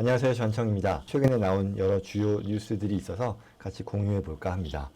안녕하세요, 전청입니다. 최근에 나온 여러 주요 뉴스들이 있어서 같이 공유해 볼까 합니다.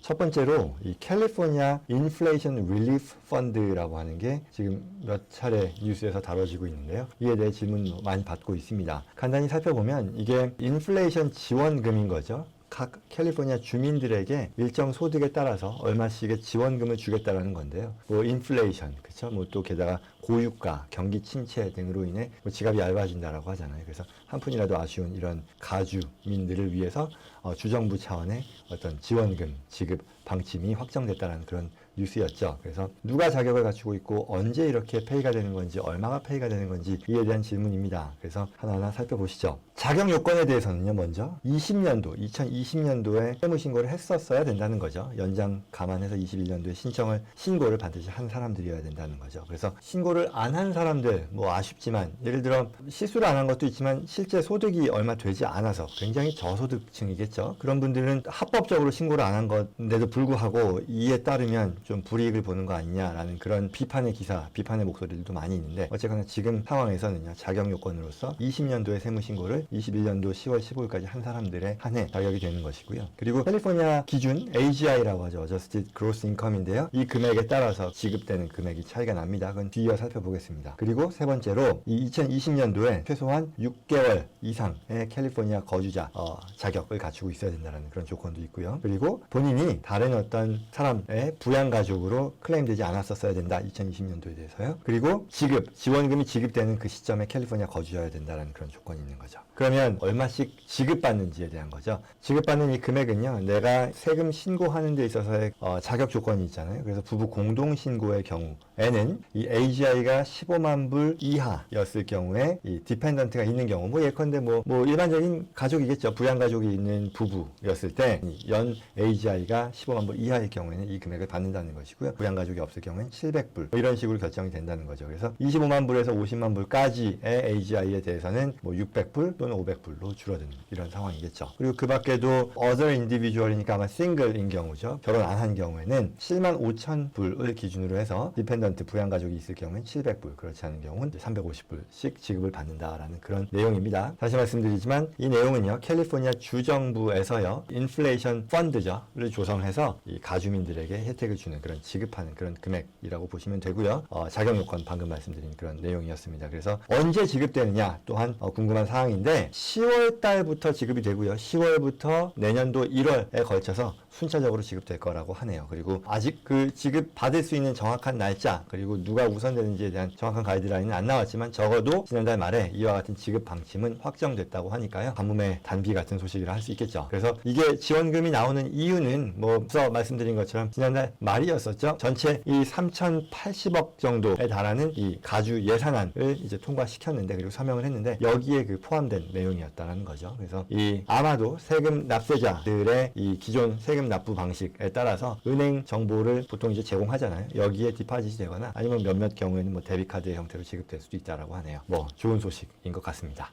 첫 번째로 이 캘리포니아 인플레이션 릴리프 펀드라고 하는 게 지금 몇 차례 뉴스에서 다뤄지고 있는데요. 이에 대해 질문 많이 받고 있습니다. 간단히 살펴보면 이게 인플레이션 지원금인 거죠. 각 캘리포니아 주민들에게 일정 소득에 따라서 얼마씩의 지원금을 주겠다라는 건데요. 뭐 인플레이션, 그렇죠? 뭐 또 게다가 고유가, 경기 침체 등으로 인해 뭐 지갑이 얇아진다라고 하잖아요. 그래서 한 푼이라도 아쉬운 이런 가주민들을 위해서 주정부 차원의 어떤 지원금 지급 방침이 확정됐다는 그런 뉴스였죠. 그래서 누가 자격을 갖추고 있고 언제 이렇게 페이가 되는 건지 얼마가 페이가 되는 건지 이에 대한 질문입니다. 그래서 하나하나 살펴보시죠. 자격 요건에 대해서는요. 먼저 2020년도에 세무신고를 했었어야 된다는 거죠. 연장 감안해서 21년도에 신고를 반드시 한 사람들이어야 된다는 거죠. 그래서 신고를 안 한 사람들 뭐 아쉽지만 예를 들어 실수를 안 한 것도 있지만 실제 소득이 얼마 되지 않아서 굉장히 저소득층이겠죠. 그런 분들은 합법적으로 신고를 안 한 건데도 불구하고 이에 따르면 좀 불이익을 보는 거 아니냐라는 그런 비판의 목소리들도 많이 있는데 어쨌거나 지금 상황에서는요. 자격 요건으로서 20년도에 세무신고를 21년도 10월 15일까지 한 사람들의 한해 자격이 되는 것이고요. 그리고 캘리포니아 기준 AGI라고 하죠. Adjusted Gross Income인데요. 이 금액에 따라서 지급되는 금액이 차이가 납니다. 그건 뒤이어 살펴보겠습니다. 그리고 세 번째로 이 2020년도에 최소한 6개월 이상의 캘리포니아 거주자 자격을 갖추고 있어야 된다는 그런 조건도 있고요. 그리고 본인이 다른 어떤 사람의 부양가족으로 클레임되지 않았었어야 된다. 2020년도에 대해서요. 그리고 지원금이 지급되는 그 시점에 캘리포니아 거주해야 된다는 그런 조건이 있는 거죠. 그러면 얼마씩 지급받는지에 대한 거죠. 지급받는 이 금액은요. 내가 세금 신고하는 데 있어서의 자격 조건이 있잖아요. 그래서 부부 공동 신고의 경우에는 이 AGI가 15만 불 이하였을 경우에 이 디펜던트가 있는 경우 뭐 예컨대 뭐 일반적인 가족이겠죠. 부양가족이 있는 부부였을 때 연 AGI가 15만 불 이하일 경우에는 이 금액을 받는다는 것이고요. 부양가족이 없을 경우에는 700불 뭐 이런 식으로 결정이 된다는 거죠. 그래서 25만 불에서 50만 불까지의 AGI에 대해서는 뭐 600불 또는 500불로 줄어드는 이런 상황이겠죠. 그리고 그 밖에도 other individual이니까 아마 single인 경우죠. 결혼 안 한 경우에는 7만 5천 불을 기준으로 해서 디펜던트 부양가족이 있을 경우에는 700불, 그렇지 않은 경우는 350불씩 지급을 받는다라는 그런 내용입니다. 다시 말씀드리지만 이 내용은요. 캘리포니아 주정부에서요. 인플레이션 펀드를 조성해서 이 가주민들에게 혜택을 주는 그런 지급하는 그런 금액이라고 보시면 되고요. 자격 요건 방금 말씀드린 그런 내용이었습니다. 그래서 언제 지급되느냐 또한 궁금한 사항인데 10월 달부터 지급이 되고요. 10월부터 내년도 1월에 걸쳐서 순차적으로 지급될 거라고 하네요. 그리고 아직 그 지급 받을 수 있는 정확한 날짜 그리고 누가 우선되는지에 대한 정확한 가이드라인은 안 나왔지만 적어도 지난달 말에 이와 같은 지급 방침은 확정됐다고 하니까요. 가뭄의 단비 같은 소식이라 할 수 있겠죠. 그래서 이게 지원금이 나오는 이유는 뭐 앞서 말씀드린 것처럼 지난달 말이었었죠. 전체 이 3,080억 정도에 달하는 이 가주 예산안을 이제 통과시켰는데 그리고 서명을 했는데 여기에 그 포함된 내용이었다는 거죠. 그래서 이 아마도 세금 납세자들의 이 기존 세금 납부 방식에 따라서 은행 정보를 보통 이제 제공하잖아요. 여기에 디파짓이 되거나 아니면 몇몇 경우에는 뭐 데비카드의 형태로 지급될 수도 있다라고 하네요. 뭐 좋은 소식인 것 같습니다.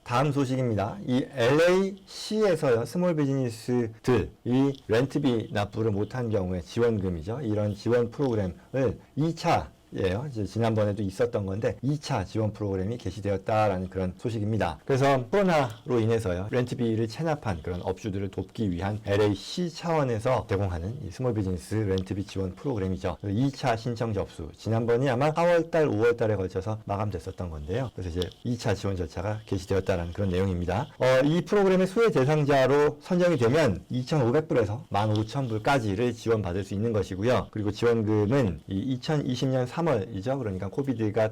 다음 소식입니다. 이 LA시에서요, 스몰 비즈니스들이 렌트비 납부를 못한 경우에 지원금이죠. 이런 지원 프로그램을 2차 이제 지난번에도 있었던 건데 2차 지원 프로그램이 개시되었다라는 그런 소식입니다. 그래서 코로나로 인해서요 렌트비를 체납한 그런 업주들을 돕기 위한 LA시 차원에서 제공하는 이 스몰 비즈니스 렌트비 지원 프로그램이죠. 2차 신청 접수 지난번이 아마 4월달 5월달에 걸쳐서 마감됐었던 건데요. 그래서 이제 2차 지원 절차가 개시되었다라는 그런 내용입니다. 이 프로그램의 수혜 대상자로 선정이 되면 2,500불에서 15,000불까지를 지원받을 수 있는 것이고요. 그리고 지원금은 이 2020년 3월이죠. 그러니까 코비드가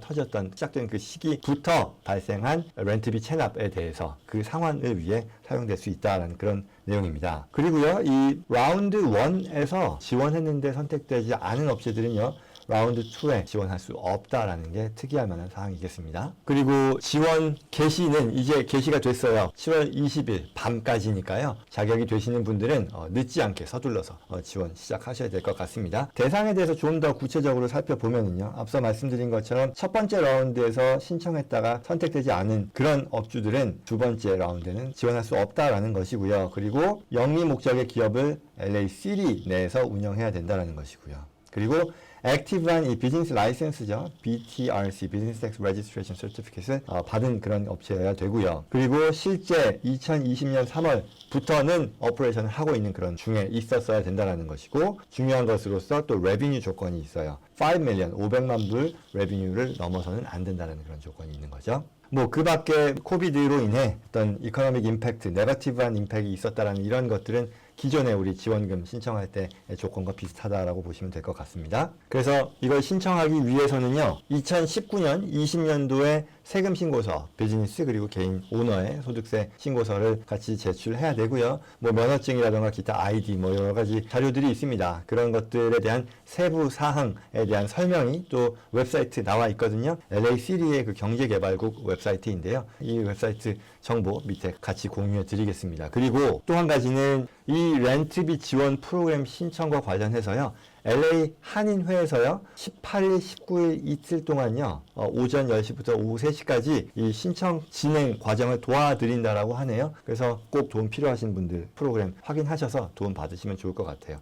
시작된 그 시기부터 발생한 렌트비 체납에 대해서 그 상환을 위해 사용될 수 있다는 그런 내용입니다. 그리고요, 이 라운드 1에서 지원했는데 선택되지 않은 업체들은요, 라운드 2에 지원할 수 없다라는 게 특이할 만한 사항이겠습니다. 그리고 지원 개시는 이제 개시가 됐어요. 10월 20일 밤까지니까요. 자격이 되시는 분들은 늦지 않게 서둘러서 지원 시작하셔야 될 것 같습니다. 대상에 대해서 좀 더 구체적으로 살펴보면은요. 앞서 말씀드린 것처럼 첫 번째 라운드에서 신청했다가 선택되지 않은 그런 업주들은 두 번째 라운드에는 지원할 수 없다라는 것이고요. 그리고 영리 목적의 기업을 LA 시티 내에서 운영해야 된다는 것이고요. 그리고 액티브한 이 비즈니스 라이센스죠. BTRC, Business Tax Registration Certificate을 받은 그런 업체여야 되고요. 그리고 실제 2020년 3월부터는 오퍼레이션을 하고 있는 그런 중에 있었어야 된다는 것이고, 중요한 것으로서 또 레비뉴 조건이 있어요. 5 million, 500만 불 레비뉴를 넘어서는 안 된다는 그런 조건이 있는 거죠. 뭐 그 밖에 코비드로 인해 어떤 이코노믹 임팩트, 네거티브한 임팩트가 있었다라는 이런 것들은 기존에 우리 지원금 신청할 때의 조건과 비슷하다라고 보시면 될 것 같습니다. 그래서 이걸 신청하기 위해서는요, 2019년, 20년도에 세금 신고서, 비즈니스 그리고 개인 오너의 소득세 신고서를 같이 제출해야 되고요. 뭐 면허증이라던가 기타 아이디 뭐 여러 가지 자료들이 있습니다. 그런 것들에 대한 세부 사항에 대한 설명이 또 웹사이트 나와 있거든요. LACD의 그 경제개발국 웹사이트인데요. 이 웹사이트 정보 밑에 같이 공유해 드리겠습니다. 그리고 또 한 가지는 이 렌트비 지원 프로그램 신청과 관련해서요, LA 한인회에서요, 18일, 19일 이틀 동안요, 오전 10시부터 오후 3시까지 이 신청 진행 과정을 도와드린다라고 하네요. 그래서 꼭 도움 필요하신 분들 프로그램 확인하셔서 도움 받으시면 좋을 것 같아요.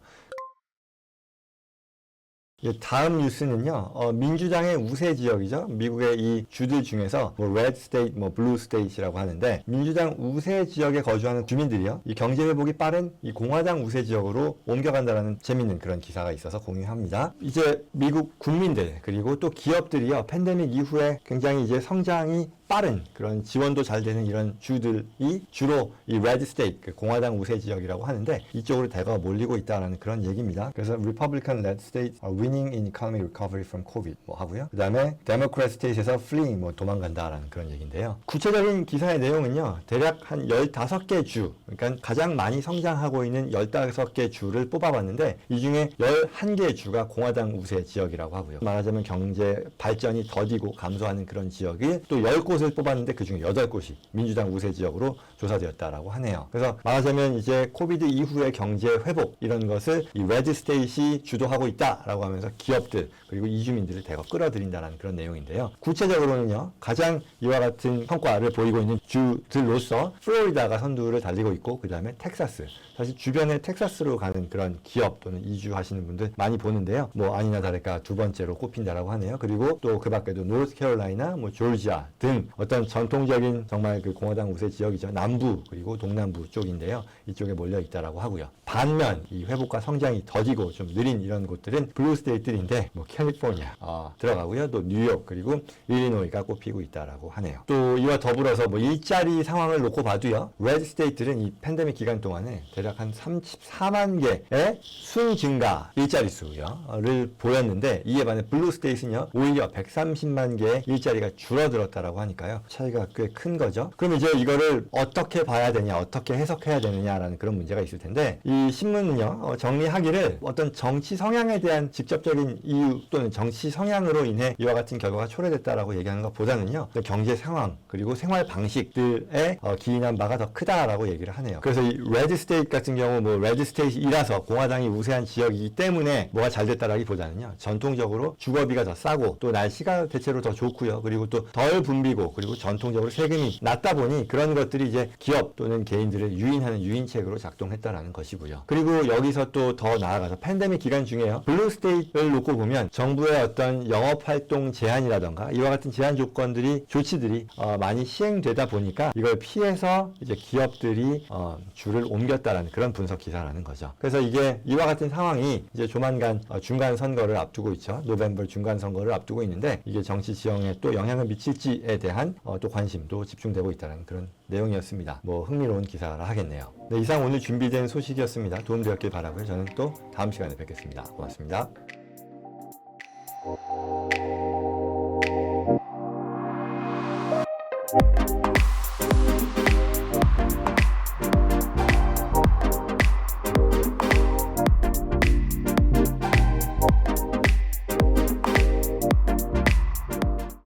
다음 뉴스는요, 민주당의 우세 지역이죠. 미국의 이 주들 중에서 뭐 레드 스테이트, 뭐 블루 스테이트라고 하는데, 민주당 우세 지역에 거주하는 주민들이요, 이 경제 회복이 빠른 이 공화당 우세 지역으로 옮겨간다라는 재밌는 그런 기사가 있어서 공유합니다. 이제 미국 국민들 그리고 또 기업들이요, 팬데믹 이후에 굉장히 이제 성장이 빠른 그런 지원도 잘 되는 이런 주들이 주로 이 레드 스테이트, 공화당 우세 지역이라고 하는데, 이쪽으로 대거 몰리고 있다라는 그런 얘기입니다. 그래서 Republican led states are winning in economic recovery from COVID 뭐 하고요. 그 다음에 Democrat states에서 fleeing 뭐 도망간다라는 그런 얘기인데요. 구체적인 기사의 내용은요, 대략 한 15개 주, 그러니까 가장 많이 성장하고 있는 15개 주를 뽑아봤는데, 이 중에 11개 주가 공화당 우세 지역이라고 하고요. 말하자면 경제 발전이 더디고 감소하는 그런 지역이 또 10곳을 뽑았는데 그 중에 8곳이 민주당 우세 지역으로 조사되었다라고 하네요. 그래서 말하자면 이제 코비드 이후의 경제 회복 이런 것을 이 레드 스테이트이 주도하고 있다라고 하면서 기업들 그리고 이주민들을 대거 끌어들인다는 그런 내용인데요. 구체적으로는요, 가장 이와 같은 성과를 보이고 있는 주들로서 플로리다가 선두를 달리고 있고, 그 다음에 텍사스, 사실 주변에 텍사스로 가는 그런 기업 또는 이주하시는 분들 많이 보는데요. 뭐 아니나 다를까 두 번째로 꼽힌다라고 하네요. 그리고 또 그 밖에도 노스캐롤라이나, 뭐 조지아 등 어떤 전통적인 정말 그 공화당 우세 지역이죠. 남부 그리고 동남부 쪽인데요. 이쪽에 몰려 있다라고 하고요. 반면 이 회복과 성장이 더디고 좀 느린 이런 곳들은 블루 스테이트들인데, 뭐 캘리포니아 들어가고요. 또 뉴욕 그리고 일리노이가 꼽히고 있다라고 하네요. 또 이와 더불어서 뭐 일자리 상황을 놓고 봐도요, 레드 스테이트는 이 팬데믹 기간 동안에 대략 한 34만 개의 순 증가 일자리 수를 보였는데, 이에 반해 블루 스테이트는요, 오히려 130만 개의 일자리가 줄어들었다라고 하니까요, 차이가 꽤 큰 거죠. 그럼 이제 이거를 어떻게 봐야 되냐, 어떻게 해석해야 되느냐라는 그런 문제가 있을 텐데, 이 신문은요, 정리하기를 어떤 정치 성향에 대한 직접적인 이유 또는 정치 성향으로 인해 이와 같은 결과가 초래됐다라고 얘기하는 것보다는요, 경제 상황 그리고 생활 방식들에 기인한 바가 더 크다라고 얘기를 하네요. 그래서 이 레드 스테이트 같은 경우 뭐 레드 스테이트이라서 공화당이 우세한 지역이기 때문에 뭐가 잘 됐다라기보다는요, 전통적으로 주거비가 더 싸고 또 날씨가 대체로 더 좋고요. 그리고 또 덜 붐비고, 그리고 전통적으로 세금이 낮다 보니 그런 것들이 이제 기업 또는 개인들을 유인하는 유인책으로 작동했다라는 것이고요. 그리고 여기서 또 더 나아가서 팬데믹 기간 중에요, 블루 스테이트를 놓고 보면 정부의 어떤 영업활동 제한이라던가 이와 같은 제한 조건들이, 조치들이 많이 시행되다 보니까 이걸 피해서 이제 기업들이 줄을 옮겼다라는 그런 분석 기사라는 거죠. 그래서 이게 이와 같은 상황이 이제 조만간 중간 선거를 앞두고 있죠. 노벰버 중간 선거를 앞두고 있는데, 이게 정치 지형에 또 영향을 미칠지에 대한 또 관심도 집중되고 있다는 그런 내용이었습니다. 뭐 흥미로운 기사라 하겠네요. 네, 이상 오늘 준비된 소식이었습니다. 도움되었길 바라고요. 저는 또 다음 시간에 뵙겠습니다. 고맙습니다.